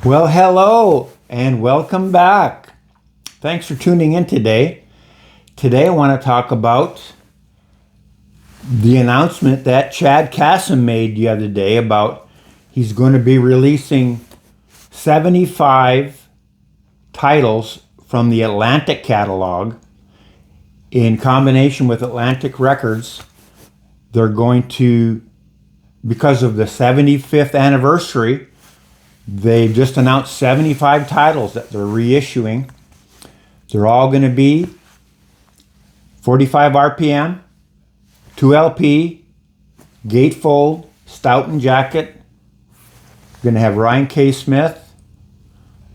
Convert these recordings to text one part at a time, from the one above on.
Well, hello and welcome back. Thanks for tuning in today. Today I want to talk about the announcement that Chad Kassem made the other day about he's going to be releasing 75 titles from the Atlantic catalog in combination with Atlantic Records. They're going to, because of the 75th anniversary, they've just announced 75 titles that they're reissuing. They're all going to be 45 RPM, 2LP, gatefold, Stoughton jacket. We're going to have Ryan K. Smith.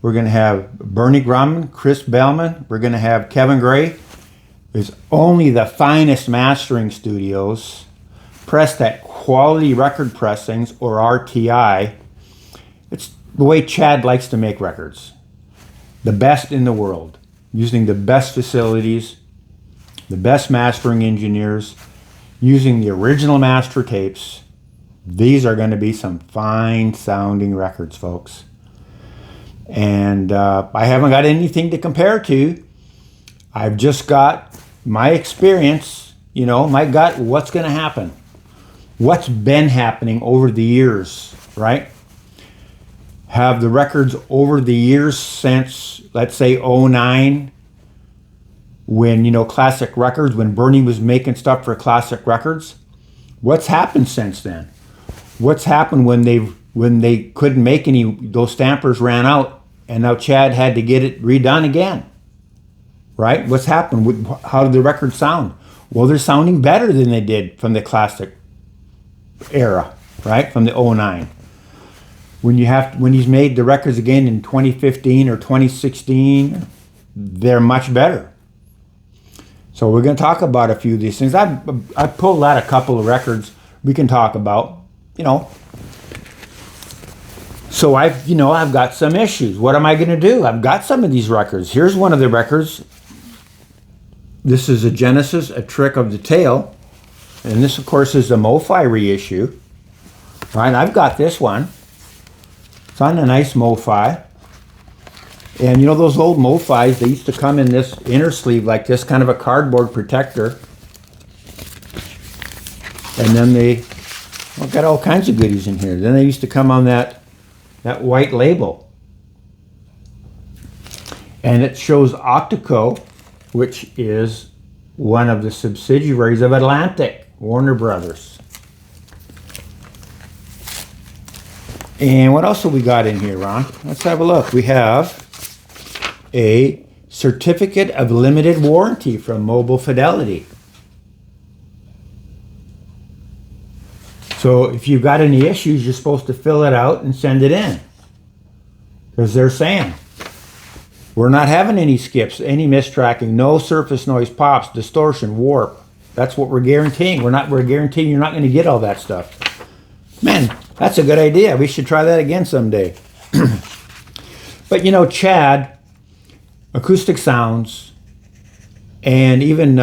We're going to have Bernie Grumman, Chris Bellman. We're going to have Kevin Gray. There's only the finest mastering studios pressed at Quality Record Pressings, or RTI. It's the way Chad likes to make records. The best in the world, using the best facilities, the best mastering engineers, using the original master tapes. These are going to be some fine sounding records, folks. And I haven't got anything to compare to. I've just got my experience, my gut, what's going to happen. What's been happening over the years, right? Have the records over the years since, let's say, 09, when, Classic Records, when Bernie was making stuff for Classic Records, what's happened since then? What's happened when they couldn't make any, those stampers ran out, and now Chad had to get it redone again, right? What's happened? How did the records sound? Well, they're sounding better than they did from the Classic era, right? From the 09. When he's made the records again in 2015 or 2016, they're much better. So we're going to talk about a few of these things. I've pulled out a couple of records we can talk about, So I've got some issues. What am I going to do? I've got some of these records. Here's one of the records. This is a Genesis, A Trick of the Tail. And this, of course, is a MoFi reissue. Right, I've got this one. It's on a nice MoFi. And those old MoFis, they used to come in this inner sleeve like this, kind of a cardboard protector. And then they got all kinds of goodies in here. Then they used to come on that white label. And it shows Octaco, which is one of the subsidiaries of Atlantic, Warner Brothers. And what else have we got in here, Ron? Let's have a look. We have a certificate of limited warranty from Mobile Fidelity. So if you've got any issues, you're supposed to fill it out and send it in. Because they're saying, we're not having any skips, any mistracking, no surface noise, pops, distortion, warp. That's what we're guaranteeing. We're guaranteeing you're not going to get all that stuff. Man, that's a good idea. We should try that again someday. But Chad, Acoustic Sounds, and even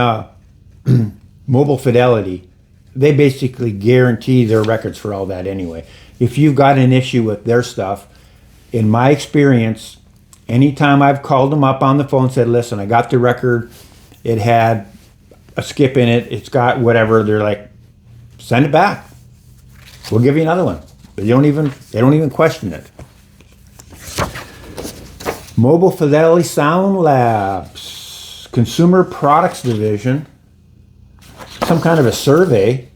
Mobile Fidelity, they basically guarantee their records for all that anyway. If you've got an issue with their stuff, in my experience, anytime I've called them up on the phone and said, listen, I got the record, it had a skip in it, it's got whatever, they're like, send it back. We'll give you another one. They don't even question it. Mobile Fidelity Sound Labs, Consumer Products Division, some kind of a survey,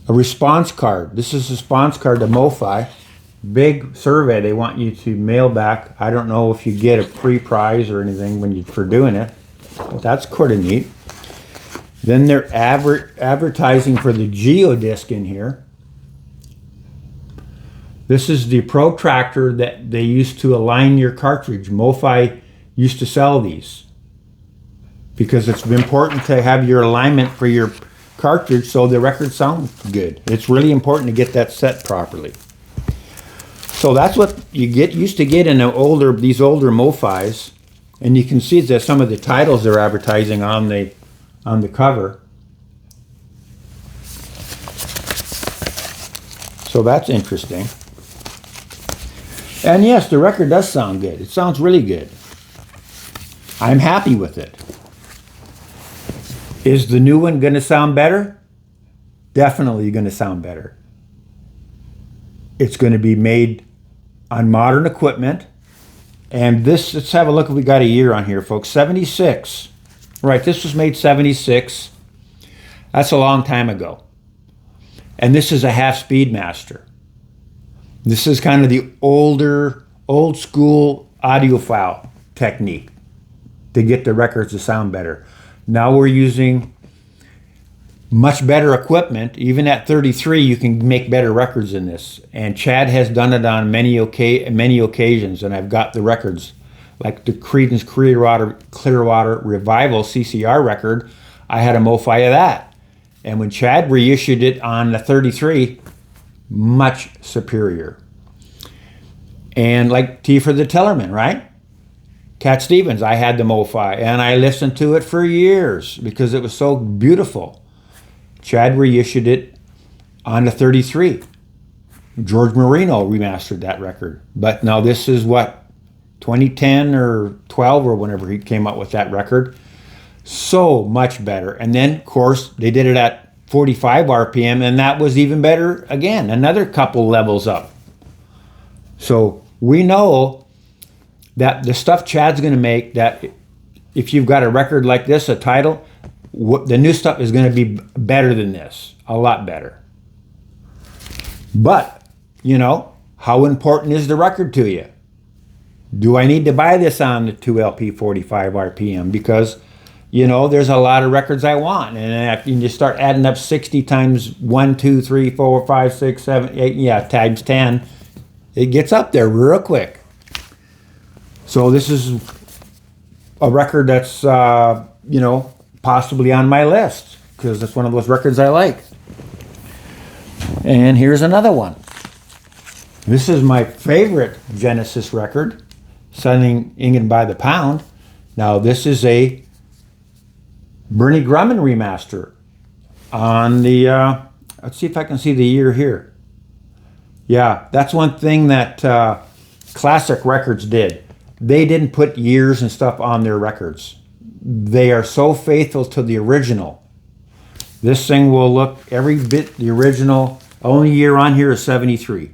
a response card. This is a response card to MoFi. Big survey they want you to mail back. I don't know if you get a free prize or anything for doing it, but that's pretty neat. Then they're advertising for the Geodisc in here. This is the protractor that they used to align your cartridge. MoFi used to sell these because it's important to have your alignment for your cartridge so the record sounds good. It's really important to get that set properly. So that's what you used to get in these older MoFis, and you can see that some of the titles they're advertising on the cover. So that's interesting. And yes, the record does sound good. It sounds really good. I'm happy with it. Is the new one going to sound better? Definitely going to sound better. It's going to be made on modern equipment. And this, let's have a look if we got a year on here, folks. 76. Right, this was made 76. That's a long time ago. And this is a half Speedmaster. This is kind of the old school audiophile technique to get the records to sound better. Now we're using much better equipment. Even at 33, you can make better records in this. And Chad has done it on many occasions, and I've got the records. Like the Creedence Clearwater Revival CCR record, I had a MoFi of that. And when Chad reissued it on the 33, much superior. And like T for the Tellerman, right? Cat Stevens, I had the MoFi, and I listened to it for years because it was so beautiful. Chad reissued it on the 33. George Marino remastered that record. But now this is what, 2010 or 12 or whenever he came out with that record. So much better. And then, of course, they did it at 45 RPM, and that was even better again, another couple levels up. So we know that the stuff Chad's going to make, that if you've got a record like this, a title, the new stuff is going to be better than this, a lot better. But, you know, how important is the record to you? Do I need to buy this on the 2LP 45 RPM? Because, you know, there's a lot of records I want. And if you start adding up 60 times 1, 2, 3, 4, 5, 6, 7, 8, yeah, times 10, it gets up there real quick. So this is a record that's, you know, possibly on my list because it's one of those records I like. And here's another one. This is my favorite Genesis record, selling England by the pound. Now this is a Bernie Grumman remaster on the, let's see if I can see the year here. Yeah, that's one thing that Classic Records did. They didn't put years and stuff on their records. They are so faithful to the original. This thing will look every bit the original. Only year on here is 73.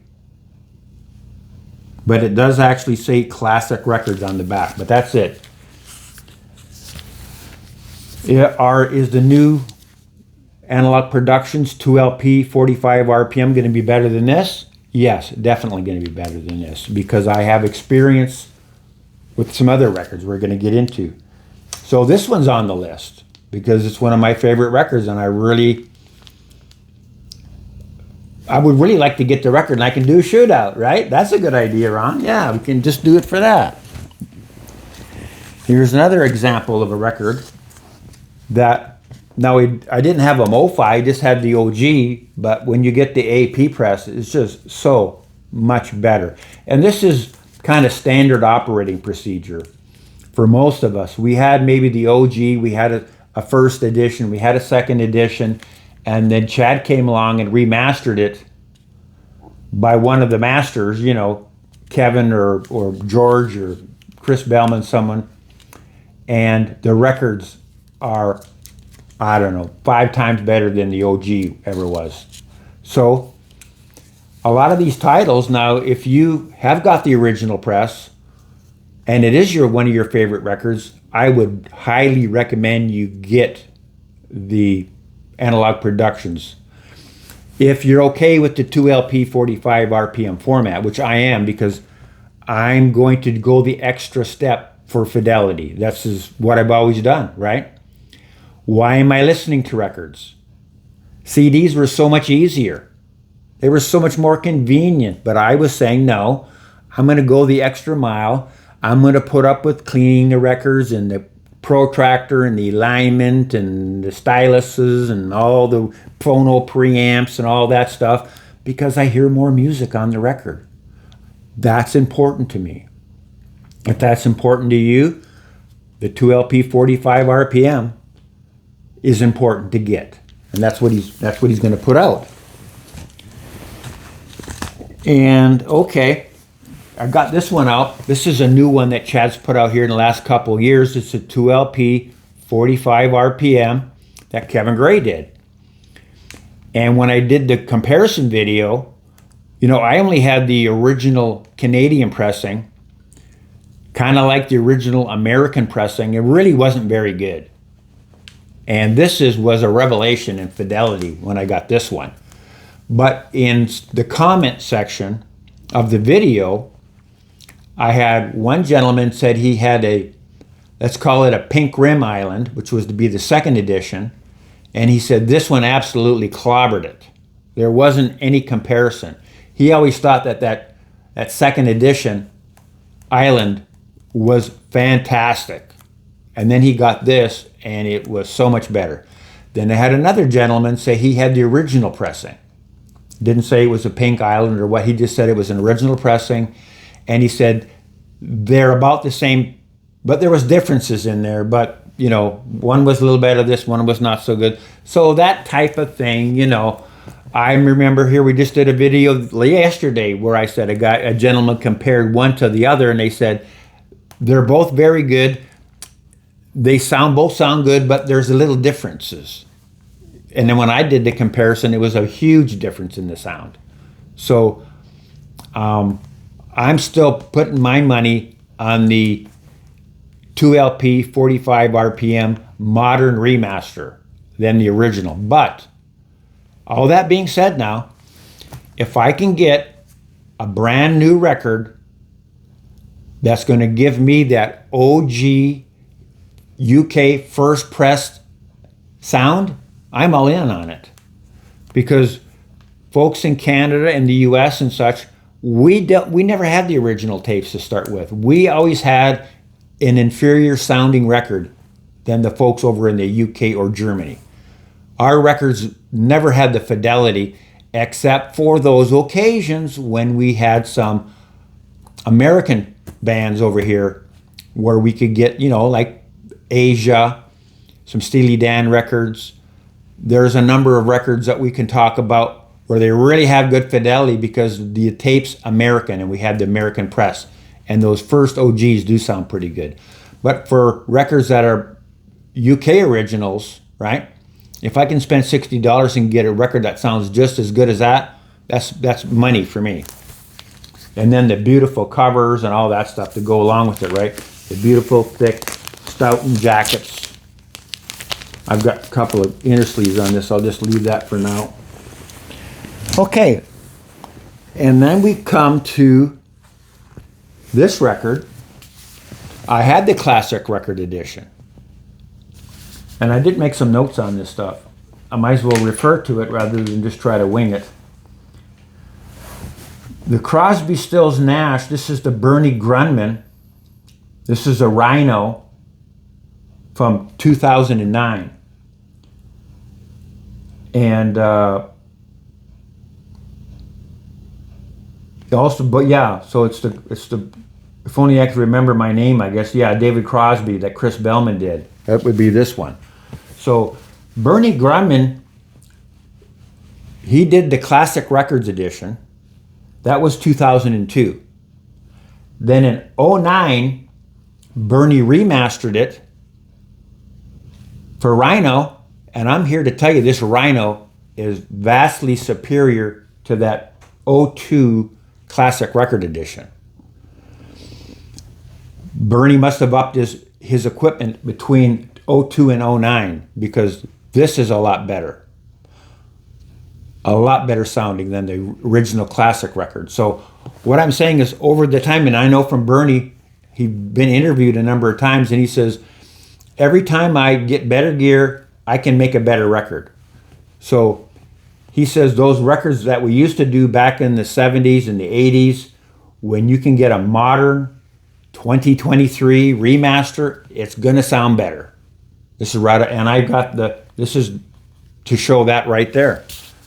But it does actually say Classic Records on the back, but that's it. Is the new Analog Productions 2LP 45 RPM going to be better than this? Yes, definitely going to be better than this because I have experience with some other records we're going to get into. So this one's on the list because it's one of my favorite records, and I would really like to get the record, and I can do a shootout, right? That's a good idea, Ron. Yeah, we can just do it for that. Here's another example of a record that, now I didn't have a MoFi, I just had the OG, but when you get the AP press, it's just so much better. And this is kind of standard operating procedure for most of us. We had maybe the OG, we had a first edition, we had a second edition, and then Chad came along and remastered it by one of the masters, you know, Kevin or George or Chris Bellman, someone, and the records are, I don't know, 5 times better than the OG ever was. So a lot of these titles now, if you have got the original press and it is one of your favorite records, I would highly recommend you get the Analog Productions. If you're okay with the 2LP 45 RPM format, which I am because I'm going to go the extra step for fidelity. That's what I've always done, right? Why am I listening to records? CDs were so much easier. They were so much more convenient, but I was saying, no, I'm going to go the extra mile. I'm going to put up with cleaning the records and the protractor and the alignment and the styluses and all the phono preamps and all that stuff because I hear more music on the record. That's important to me. If that's important to you, the 2LP 45 RPM is important to get. And that's what he's going to put out. And okay, I got this one out. This is a new one that Chad's put out here in the last couple of years. It's a 2LP, 45 RPM that Kevin Gray did. And when I did the comparison video, I only had the original Canadian pressing, kind of like the original American pressing. It really wasn't very good. And this was a revelation in fidelity when I got this one. But in the comment section of the video, I had one gentleman said he had let's call it a pink rim island, which was to be the second edition. And he said this one absolutely clobbered it. There wasn't any comparison. He always thought that second edition island was fantastic. And then he got this and it was so much better. Then I had another gentleman say he had the original pressing. Didn't say it was a pink island or what, he just said it was an original pressing. And he said they're about the same, but there was differences in there. But, one was a little better, this one was not so good. So that type of thing, I remember here we just did a video yesterday where I said a gentleman compared one to the other and they said they're both very good. They both sound good, but there's a little differences. And then when I did the comparison, it was a huge difference in the sound. So I'm still putting my money on the 2LP 45 RPM modern remaster than the original. But all that being said now, if I can get a brand new record that's going to give me that OG UK first pressed sound, I'm all in on it. Because folks in Canada and the US and such, we never had the original tapes to start with. We always had an inferior sounding record than the folks over in the UK or Germany. Our records never had the fidelity except for those occasions when we had some American bands over here where we could get, like Asia, some Steely Dan records. There's a number of records that we can talk about where they really have good fidelity because the tape's American and we had the American press. And those first OGs do sound pretty good. But for records that are UK originals, right? If I can spend $60 and get a record that sounds just as good as that's money for me. And then the beautiful covers and all that stuff to go along with it, right? The beautiful thick Stoughton jackets. I've got a couple of inner sleeves on this. I'll just leave that for now. Okay. And then we come to this record. I had the classic record edition. And I did make some notes on this stuff. I might as well refer to it rather than just try to wing it. The Crosby, Stills, Nash, this is the Bernie Grundman. This is a Rhino from 2009. And also, but yeah, so it's the if only I could remember my name, I guess. Yeah, David Crosby that Chris Bellman did. That would be this one. So Bernie Grundman, he did the Classic Records edition. That was 2002. Then in 2009, Bernie remastered it for Rhino, and I'm here to tell you this Rhino is vastly superior to that 2002 Classic Record edition. Bernie must have upped his equipment between 2002 and 2009 because this is a lot better sounding than the original Classic record. So what I'm saying is over the time, and I know from Bernie, he's been interviewed a number of times, and he says, every time I get better gear, I can make a better record. So he says those records that we used to do back in the 70s and the 80s, when you can get a modern 2023 remaster, it's gonna sound better. This is right, and I got this is to show that right there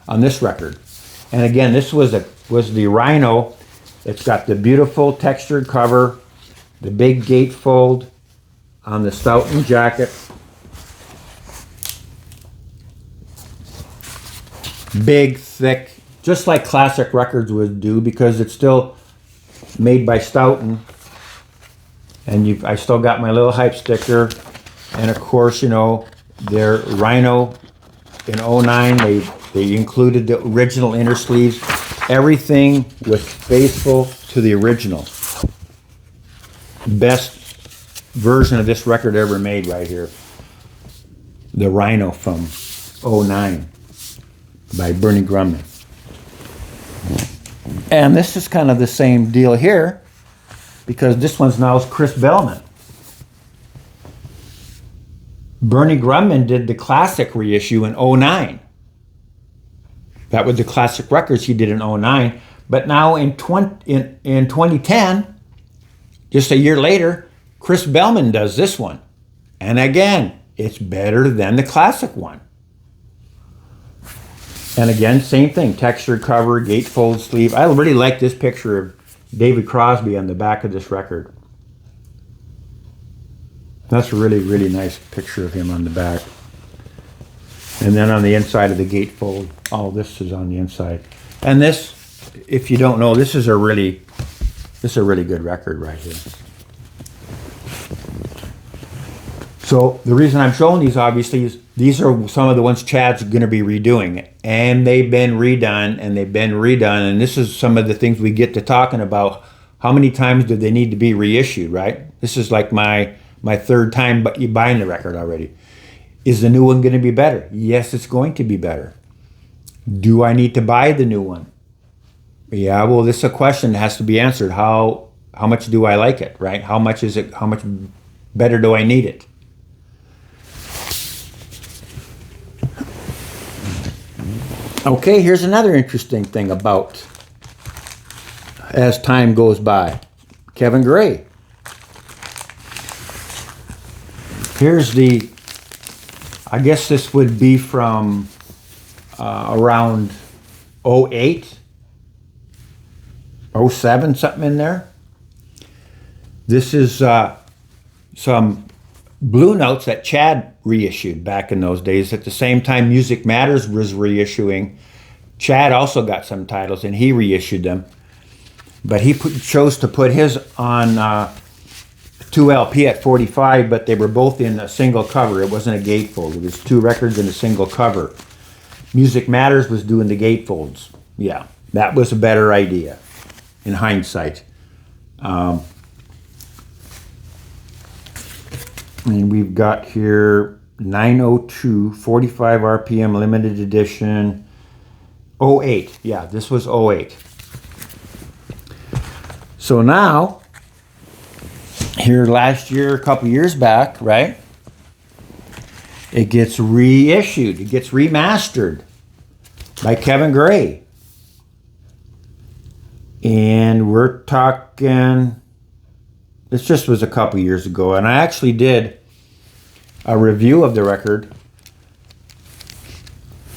on this record. And again, this was the Rhino. It's got the beautiful textured cover, the big gatefold on the Stoughton jacket. Big, thick, just like Classic Records would do, because it's still made by Stoughton. And I still got my little hype sticker. And of course, you know, their Rhino in '09, they included the original inner sleeves. Everything was faithful to the original. Best version of this record ever made right here. The Rhino from '09 by Bernie Grumman. And this is kind of the same deal here, because this one's now Chris Bellman. Bernie Grumman did the classic reissue in '09. That was the classic records he did in '09. But now in 2010, just a year later, Chris Bellman does this one. And again, it's better than the classic one. And again, same thing, textured cover, gatefold sleeve. I really like this picture of David Crosby on the back of this record. That's a really, really nice picture of him on the back. And then on the inside of the gatefold, all this is on the inside. And this, if you don't know, this is a really good record right here. So the reason I'm showing these, obviously, is these are some of the ones Chad's going to be redoing. And they've been redone, and they've been redone. And this is some of the things we get to talking about. How many times do they need to be reissued, right? This is like my third time buying the record already. Is the new one going to be better? Yes, it's going to be better. Do I need to buy the new one? Yeah, well, this is a question that has to be answered. How much do I like it, right? How much is it? How much better do I need it? Okay, here's another interesting thing about as time goes by. Kevin Gray. Here's the, I guess this would be from around '08, '07, something in there. This is some Blue Notes that Chad reissued back in those days. At the same time Music Matters was reissuing, Chad also got some titles and he reissued them. But he chose to put his on 2LP at 45, but they were both in a single cover. It wasn't a gatefold. It was two records in a single cover. Music Matters was doing the gatefolds. Yeah, that was a better idea in hindsight. And we've got here 902, 45 RPM limited edition, '08. Yeah, this was '08. So now, here last year, a couple years back, right? It gets reissued. It gets remastered by Kevin Gray. And we're talking, this just was a couple years ago, and I actually did a review of the record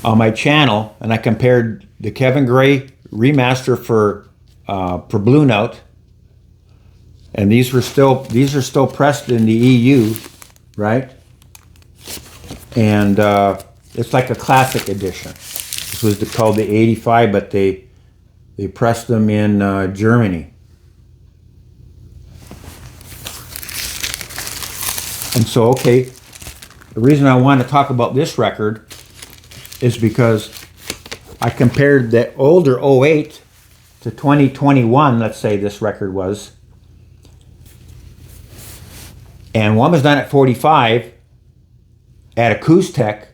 on my channel, and I compared the Kevin Gray remaster for Blue Note, and these are still pressed in the EU, right? And it's like a classic edition. This was called the '85, but they pressed them in Germany. And so, okay, the reason I want to talk about this record is because I compared the older '08 to 2021, let's say this record was, and one was done at 45 at Acoustic.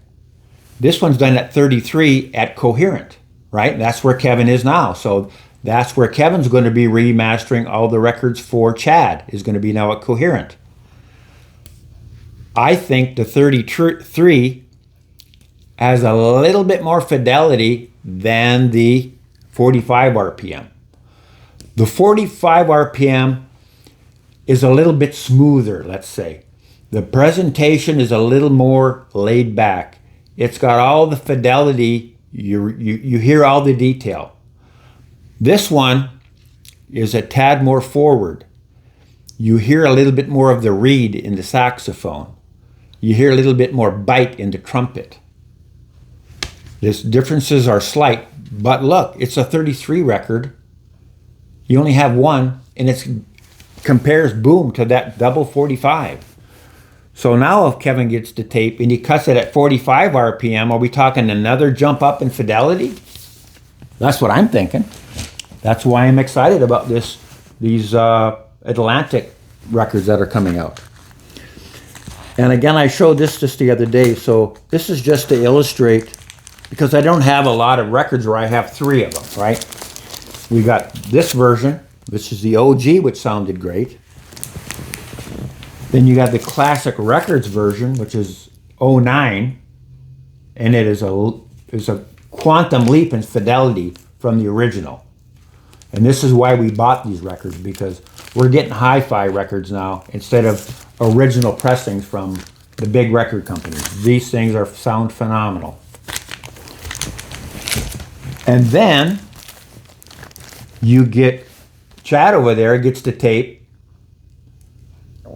This one's done at 33 at Coherent, right? That's where Kevin is now. So that's where Kevin's going to be remastering all the records for Chad, is going to be now at Coherent. I think the 33 has a little bit more fidelity than the 45 RPM. The 45 RPM is a little bit smoother, let's say. The presentation is a little more laid back. It's got all the fidelity, you hear all the detail. This one is a tad more forward. You hear a little bit more of the reed in the saxophone. You hear a little bit more bite in the trumpet. These differences are slight, but look, it's a 33 record. You only have one, and it compares boom to that double 45. So now if Kevin gets the tape and he cuts it at 45 RPM, are we talking another jump up in fidelity? That's what I'm thinking. That's why I'm excited about these Atlantic records that are coming out. And again, I showed this just the other day, so this is just to illustrate, because I don't have a lot of records where I have 3 of them, right? We got this version, which is the OG, which sounded great. Then you got the Classic Records version, which is '09, and it is a quantum leap in fidelity from the original. And this is why we bought these records, because we're getting hi-fi records now instead of original pressings from the big record companies. These things sound phenomenal. And then you get Chad over there gets the tape.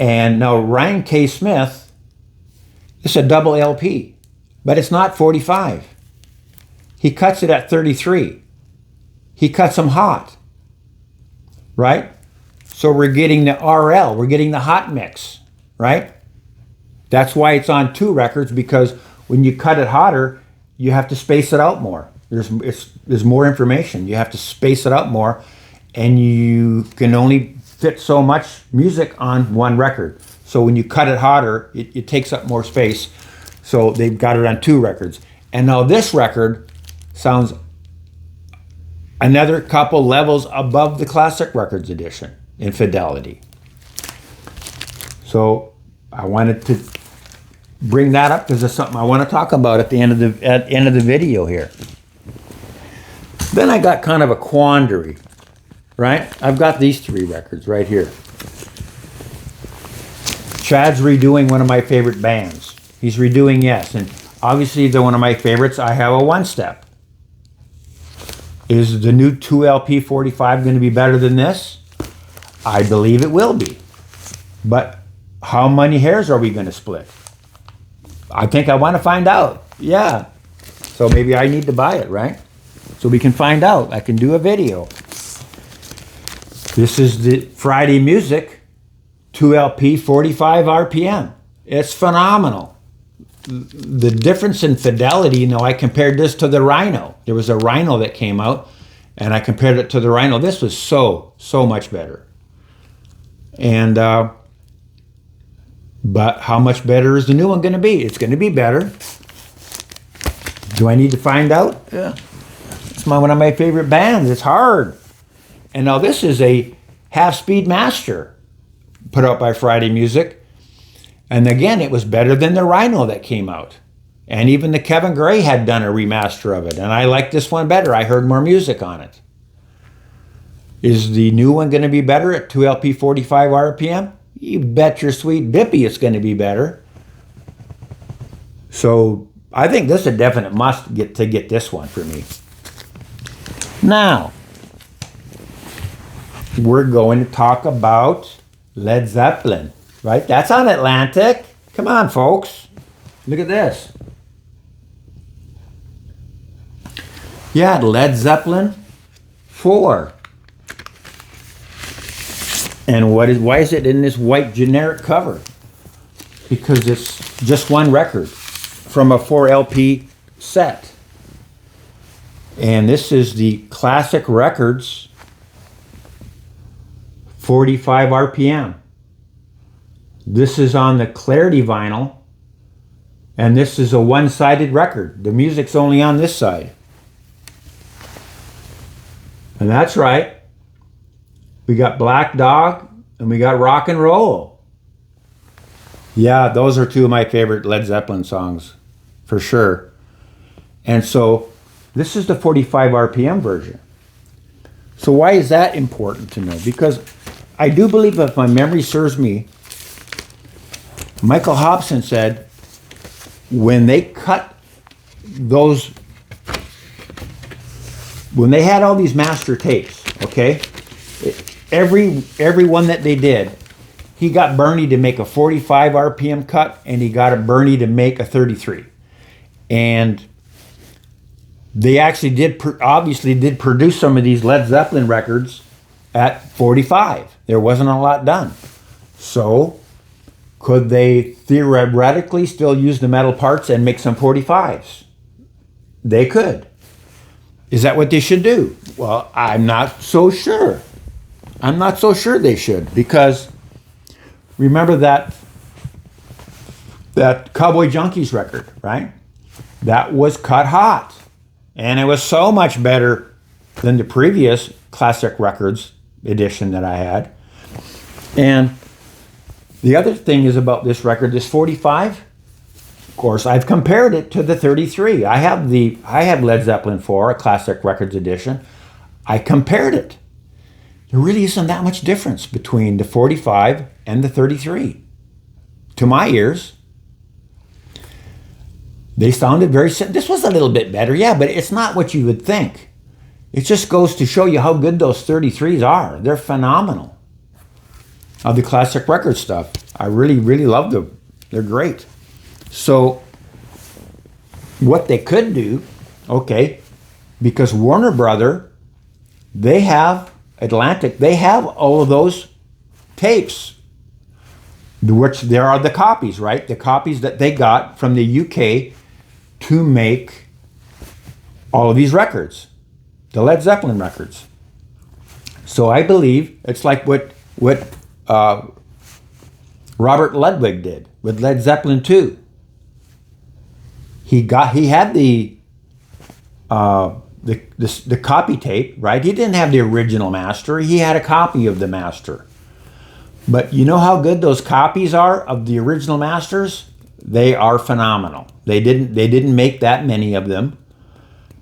And now Ryan K. Smith, it's a double LP, but it's not 45. He cuts it at 33. He cuts them hot, right? So we're getting the RL, we're getting the hot mix, right? That's why it's on 2 records, because when you cut it hotter, you have to space it out more. There's more information. You have to space it out more, and you can only fit so much music on one record. So when you cut it hotter, it takes up more space. So they've got it on 2 records. And now this record sounds another couple levels above the Classic Records edition in fidelity. So I wanted to bring that up because it's something I want to talk about at the end of the video here. Then I got kind of a quandary, right? I've got these 3 records right here. Chad's redoing one of my favorite bands. He's redoing Yes, and obviously they're one of my favorites. I have a one-step. Is the new 2LP 45 going to be better than this? I believe it will be. But how many hairs are we going to split? I think I want to find out. Yeah. So maybe I need to buy it, right? So we can find out. I can do a video. This is the Friday Music 2LP 45 RPM. It's phenomenal. The difference in fidelity, I compared this to the Rhino. There was a Rhino that came out, and I compared it to the Rhino. This was so much better. And, but how much better is the new one going to be? It's going to be better. Do I need to find out? Yeah. It's one of my favorite bands. It's hard. And now this is a half-speed master put out by Friday Music. And again, it was better than the Rhino that came out. And even the Kevin Gray had done a remaster of it. And I like this one better. I heard more music on it. Is the new one going to be better at 2LP 45 RPM? You bet your sweet bippy it's going to be better. So I think this is a definite must get this one for me. Now, we're going to talk about Led Zeppelin, right? That's on Atlantic. Come on, folks. Look at this. Yeah, Led Zeppelin 4. And why is it in this white generic cover? Because it's just one record from a 4LP set. And this is the Classic Records 45 RPM. This is on the Clarity vinyl, and this is a one-sided record. The music's only on this side. And that's right. We got Black Dog and we got Rock and Roll. Yeah, those are 2 of my favorite Led Zeppelin songs, for sure. And so this is the 45 RPM version. So why is that important to know? Because I do believe, if my memory serves me, Michael Hobson said when they cut those, when they had all these master tapes, okay, every one that they did, he got Bernie to make a 45 RPM cut, and he got a Bernie to make a 33. And they actually obviously did produce some of these Led Zeppelin records at 45. There wasn't a lot done. So could they theoretically still use the metal parts and make some 45s? They could. Is that what they should do? Well, I'm not so sure. I'm not so sure they should, because remember that Cowboy Junkies record, right? That was cut hot. And it was so much better than the previous Classic Records edition that I had. And the other thing is about this record, this 45, of course, I've compared it to the 33. I have Led Zeppelin 4, a Classic Records edition. I compared it. There really isn't that much difference between the 45 and the 33. To my ears, they sounded very similar. This was a little bit better, yeah, but it's not what you would think. It just goes to show you how good those 33s are. They're phenomenal. Of the Classic Record stuff, I really, really love them. They're great. So what they could do, okay, because Warner Brother, they have Atlantic, they have all of those tapes, which there are the copies, right? The copies that they got from the UK to make all of these records, the Led Zeppelin records. So I believe it's like what Robert Ludwig did with Led Zeppelin 2. He had the copy tape, right? He didn't have the original master. He had a copy of the master. But you know how good those copies are of the original masters? They are phenomenal. They didn't make that many of them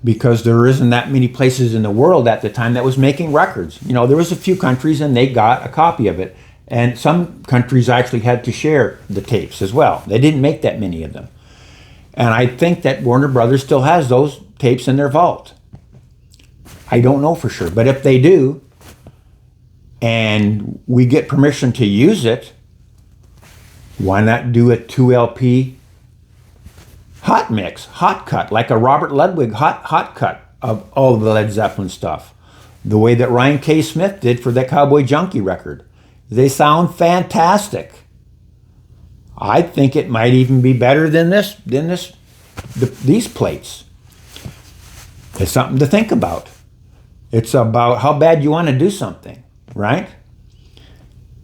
because there isn't that many places in the world at the time that was making records. You know, there was a few countries and they got a copy of it. And some countries actually had to share the tapes as well. They didn't make that many of them. And I think that Warner Brothers still has those tapes in their vault. I don't know for sure, but if they do, and we get permission to use it, why not do a 2LP hot mix, hot cut, like a Robert Ludwig hot cut of all the Led Zeppelin stuff, the way that Ryan K. Smith did for that Cowboy Junkie record. They sound fantastic. I think it might even be better than these plates. It's something to think about. It's about how bad you want to do something, right?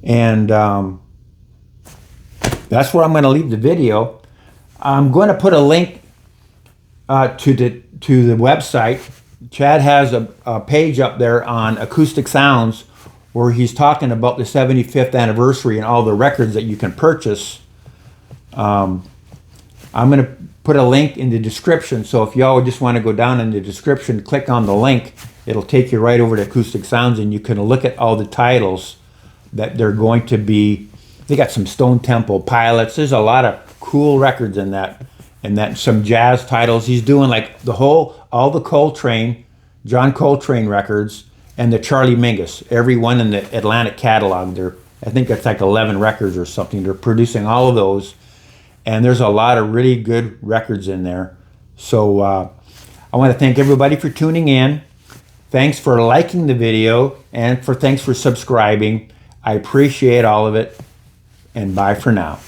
And that's where I'm going to leave the video. I'm going to put a link to the website. Chad has a page up there on acoustic sounds where he's talking about the 75th anniversary and all the records that you can purchase. I'm going to put a link in the description, so if y'all just want to go down in the description, click on the link, it'll take you right over to Acoustic Sounds, and you can look at all the titles that they're going to be. They got some Stone Temple Pilots. There's a lot of cool records in that, some jazz titles. He's doing like all the Coltrane, John Coltrane records, and the Charlie Mingus, every one in the Atlantic catalog. I think that's like 11 records or something. They're producing all of those. And there's a lot of really good records in there. So I want to thank everybody for tuning in. Thanks for liking the video, and thanks for subscribing. I appreciate all of it. And bye for now.